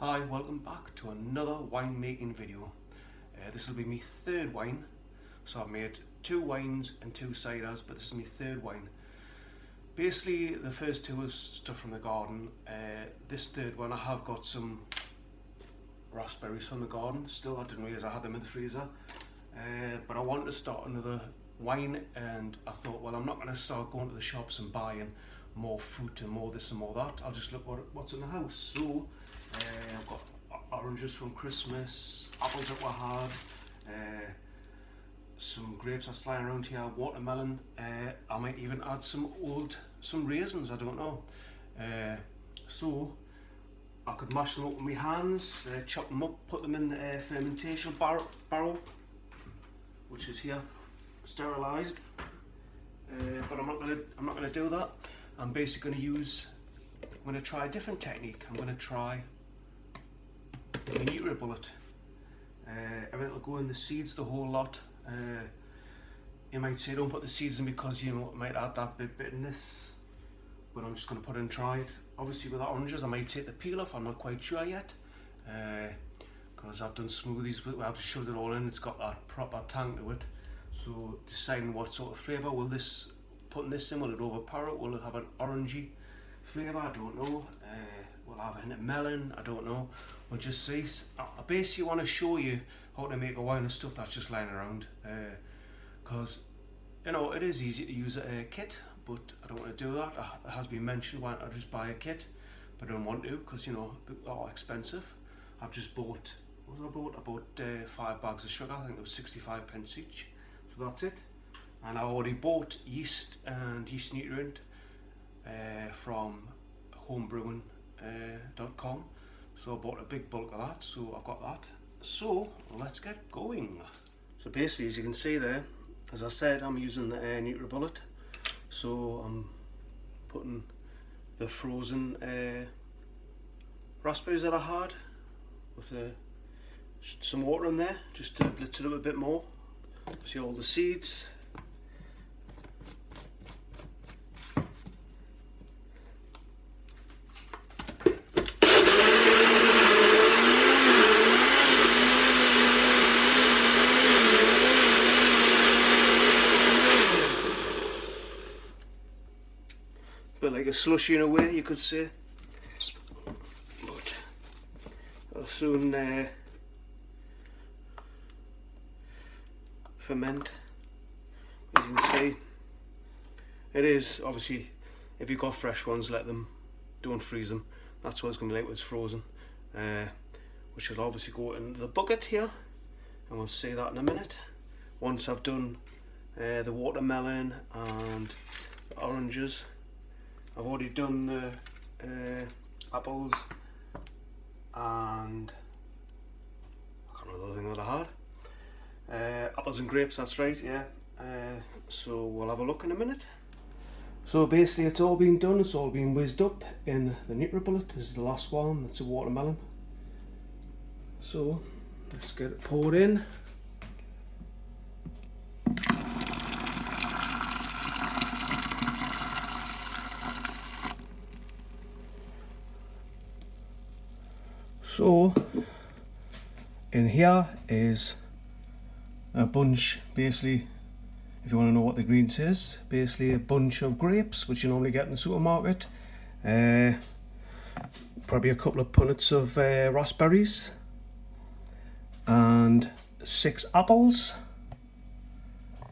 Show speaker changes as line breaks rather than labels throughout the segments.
Hi, welcome back to another wine making video. This will be my third wine. So I've made 2 wines and 2 ciders, but this is my third wine. Basically the first 2 was stuff from the garden. This third one I have got some raspberries from the garden. Still, I didn't realise I had them in the freezer. But I wanted to start another wine, and I thought, well, I'm not going to start going to the shops and buying more fruit and more this and more that. I'll just look what's in the house. So I've got oranges from Christmas, apples that were hard, some grapes that's lying around here, watermelon. I might even add some raisins, I don't know. So I could mash them up with my hands, chop them up, put them in the fermentation barrel, which is here, sterilised. But I'm not gonna do that. I'm basically I'm gonna try a different technique. I'm gonna try a NutriBullet. Everything will go in the seeds, the whole lot. You might say don't put the seeds in because you know it might add that bit of bitterness, but I'm just going to put it and try it. Obviously with the oranges I might take the peel off, I'm not quite sure yet, because I've done smoothies with it, I've shoved it all in, it's got that proper tang to it. So deciding what sort of flavour, putting this in, will it overpower it, will it have an orangey flavour, I don't know. Will I have a hint of melon, I don't know. We'll just see. I basically want to show you how to make a wine of stuff that's just lying around, because you know it is easy to use a kit, but I don't want to do that. It has been mentioned, why don't I just buy a kit, but I don't want to, because you know they are expensive. I've just bought, I bought 5 bags of sugar, I think it was 65p each, so that's it. And I already bought yeast and yeast nutrient from homebrewing.com, so I bought a big bulk of that, so I've got that. So let's get going. So basically, as you can see there, as I said, I'm using the NutriBullet. So I'm putting the frozen raspberries that I had with some water in there, just to blitz it up a bit more. See all the seeds. Bit like a slushy in a way, you could say, but I'll soon ferment. As you can see, it is obviously, if you've got fresh ones, don't freeze them. That's what it's going to be like when it's frozen, which will obviously go in the bucket here, and we'll see that in a minute once I've done the watermelon and the oranges. I've already done the apples and I can't remember the other thing that I had. Apples and grapes, that's right, yeah. So we'll have a look in a minute. So basically it's all been done, it's all been whizzed up in the NutriBullet. This is the last one, that's a watermelon. So let's get it poured in. So in here is a bunch, basically, if you want to know what the green says, basically a bunch of grapes which you normally get in the supermarket, probably a couple of punnets of raspberries, and 6 apples,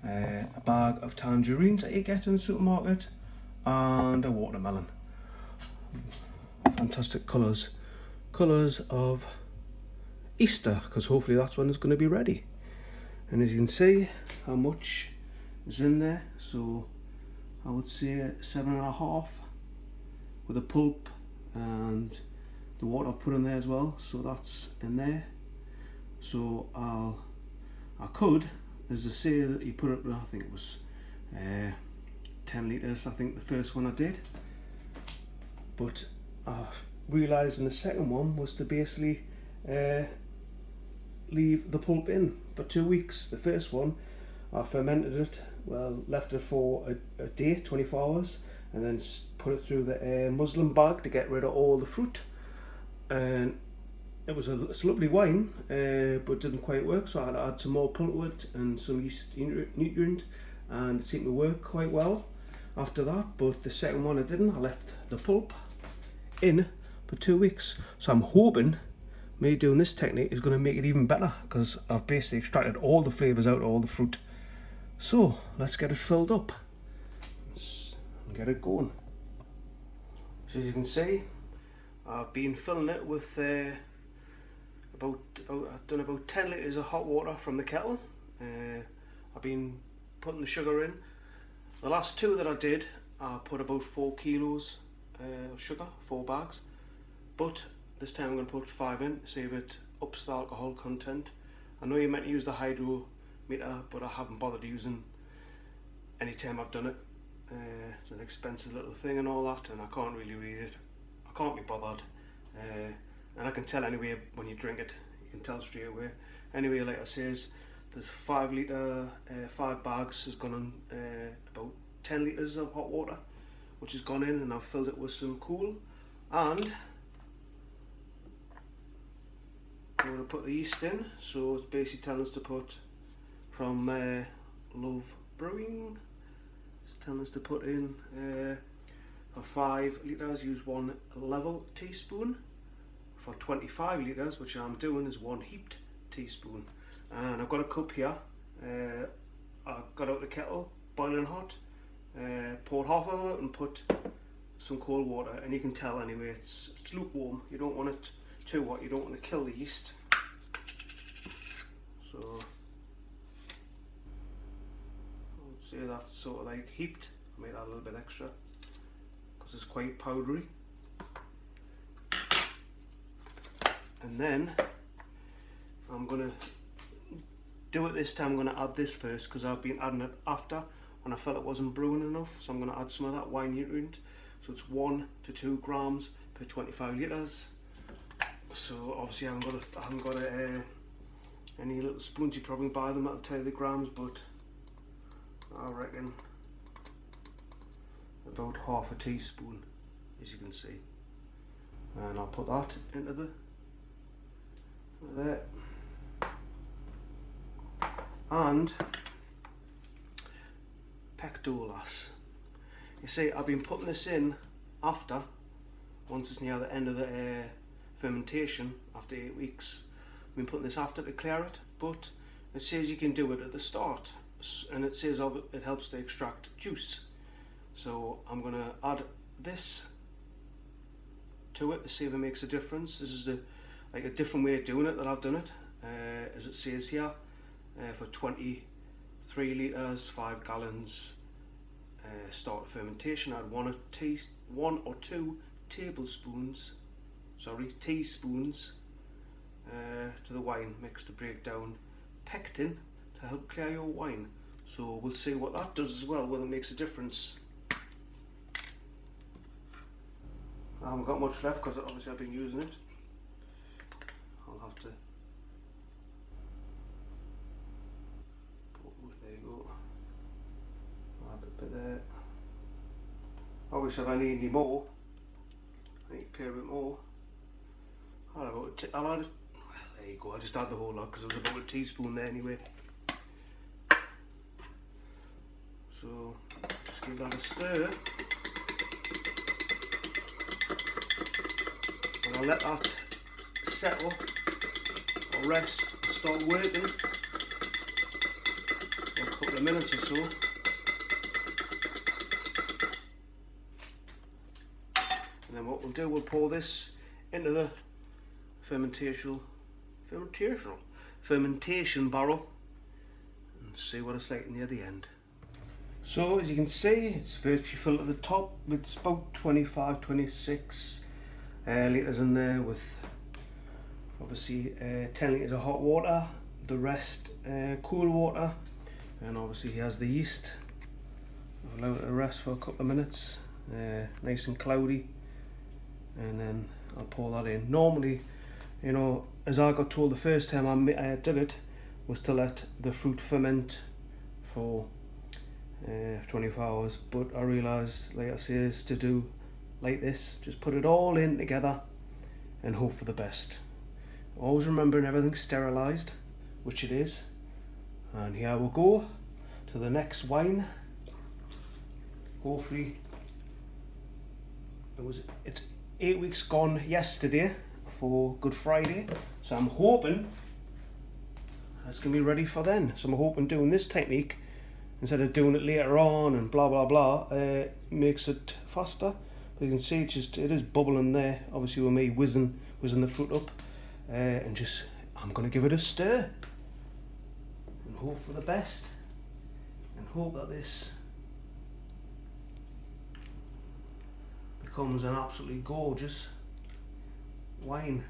a bag of tangerines that you get in the supermarket, and a watermelon. Fantastic colours of Easter, because hopefully that's when it's going to be ready. And as you can see how much is in there, so I would say 7.5 with the pulp and the water I've put in there as well, so that's in there. So I could, as I say, that you put it, I think it was 10 litres, I think the first one I did, but realised in the second one was to basically leave the pulp in for 2 weeks. The first one I fermented it, well, left it for a day, 24 hours, and then put it through the muslin bag to get rid of all the fruit, and it's a lovely wine, but it didn't quite work, so I had to add some more pulp to it and some yeast nutrient, and it seemed to work quite well after that. But the second one I didn't. I left the pulp in for 2 weeks, so I'm hoping me doing this technique is going to make it even better, because I've basically extracted all the flavours out of all the fruit. So let's get it filled up and get it going. So as you can see, I've been filling it with I've done about 10 litres of hot water from the kettle. I've been putting the sugar in. The last two that I did, I put about 4 kilos of sugar, 4 bags. But this time I'm going to put 5 in, see if it ups the alcohol content. I know you're meant to use the hydrometer, but I haven't bothered using any time I've done it. It's an expensive little thing and all that, and I can't really read it. I can't be bothered. And I can tell anyway when you drink it, you can tell straight away. Anyway, like I says, there's 5 bags has gone on about 10 litres of hot water, which has gone in, and I've filled it with some cool. And I'm going to put the yeast in, so it's basically telling us to put from Love Brewing. It's telling us to put in for 5 litres, use 1 level teaspoon. For 25 litres, which I'm doing, is 1 heaped teaspoon. And I've got a cup here. I got out the kettle, boiling hot, poured half of it and put some cold water, and you can tell anyway it's lukewarm. You don't want it too hot, you don't want to kill the yeast. So I would say that's sort of like heaped. I made that a little bit extra because it's quite powdery. And then I'm going to do it this time. I'm going to add this first, because I've been adding it after when I felt it wasn't brewing enough. So I'm going to add some of that wine nutrient. So it's 1 to 2 grams per 25 litres. So obviously I haven't got any little spoons. You probably buy them, that'll tell you the grams, but I reckon about half a teaspoon, as you can see. And I'll put that into there. And PECTOLASE. You see, I've been putting this in after, once it's near the end of the fermentation, after 8 weeks. I've been putting this after to clear it, but it says you can do it at the start, and it says it helps to extract juice. So I'm going to add this to it to see if it makes a difference. This is like a different way of doing it that I've done it, as it says here, for 23 litres, 5 gallons, start fermentation. Add 1 or 2 teaspoons to the wine mix to break down pectin to help clear your wine. So we'll see what that does as well, whether it makes a difference. I haven't got much left because obviously I've been using it. I'll have to. There you go. Add a bit there. Obviously, if I need any more, I need to clear a bit more. I'll add it. There you go. I'll just add the whole lot because there was about a teaspoon there anyway. So just give that a stir. And I'll let that settle or rest and start working for a couple of minutes or so. And then what we'll do, we'll pour this into the fermentation barrel and see what it's like near the end. So as you can see, it's virtually filled at the top. It's about 25-26 litres in there, with obviously 10 litres of hot water, the rest cool water, and obviously he has the yeast. I'll allow it to rest for a couple of minutes, nice and cloudy, and then I'll pour that in. Normally, you know, as I got told the first time I did it, was to let the fruit ferment for 24 hours, but I realised, like I say, is to do like this, just put it all in together and hope for the best. Always remembering everything's sterilised, which it is. And here we go to the next wine. Hopefully, it's 8 weeks gone yesterday for Good Friday, so I'm hoping it's going to be ready for then. So I'm hoping doing this technique instead of doing it later on and blah blah blah makes it faster. But you can see it is bubbling there, obviously with me whizzing the fruit up, and just I'm going to give it a stir and hope for the best and hope that this becomes an absolutely gorgeous wine.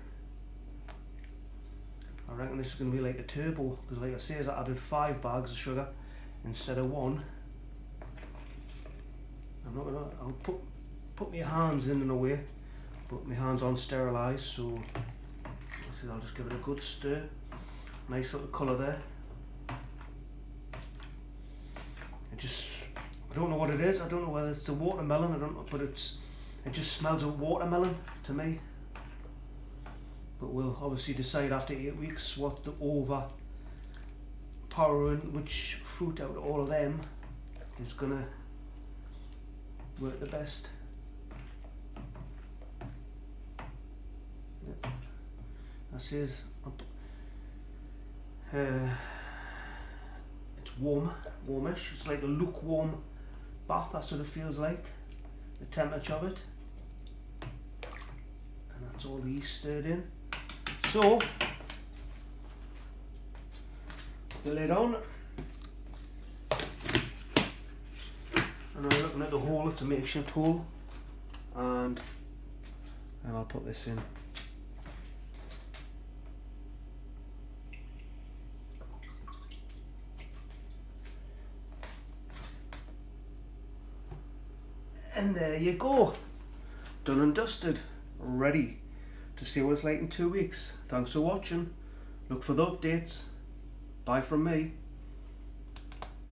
I reckon this is going to be like a turbo, because like I say, I added 5 bags of sugar instead of 1. I'm not gonna. I'll put my hands in a way, but my hands aren't sterilised, so I'll just give it a good stir. Nice little colour there. I don't know what it is. I don't know whether it's a watermelon. I don't know, but it just smells of watermelon to me. But we'll obviously decide after 8 weeks what the overpowering, which fruit out of all of them is gonna work the best. Yeah. That says it's warmish. It's like a lukewarm bath. That's what it feels like. The temperature of it, and that's all the yeast stirred in. So, the lid on, and I'm looking at the hole. It's a makeshift hole, and I'll put this in. And there you go, done and dusted, ready to see what it's like in 2 weeks. Thanks for watching. Look for the updates. Bye from me.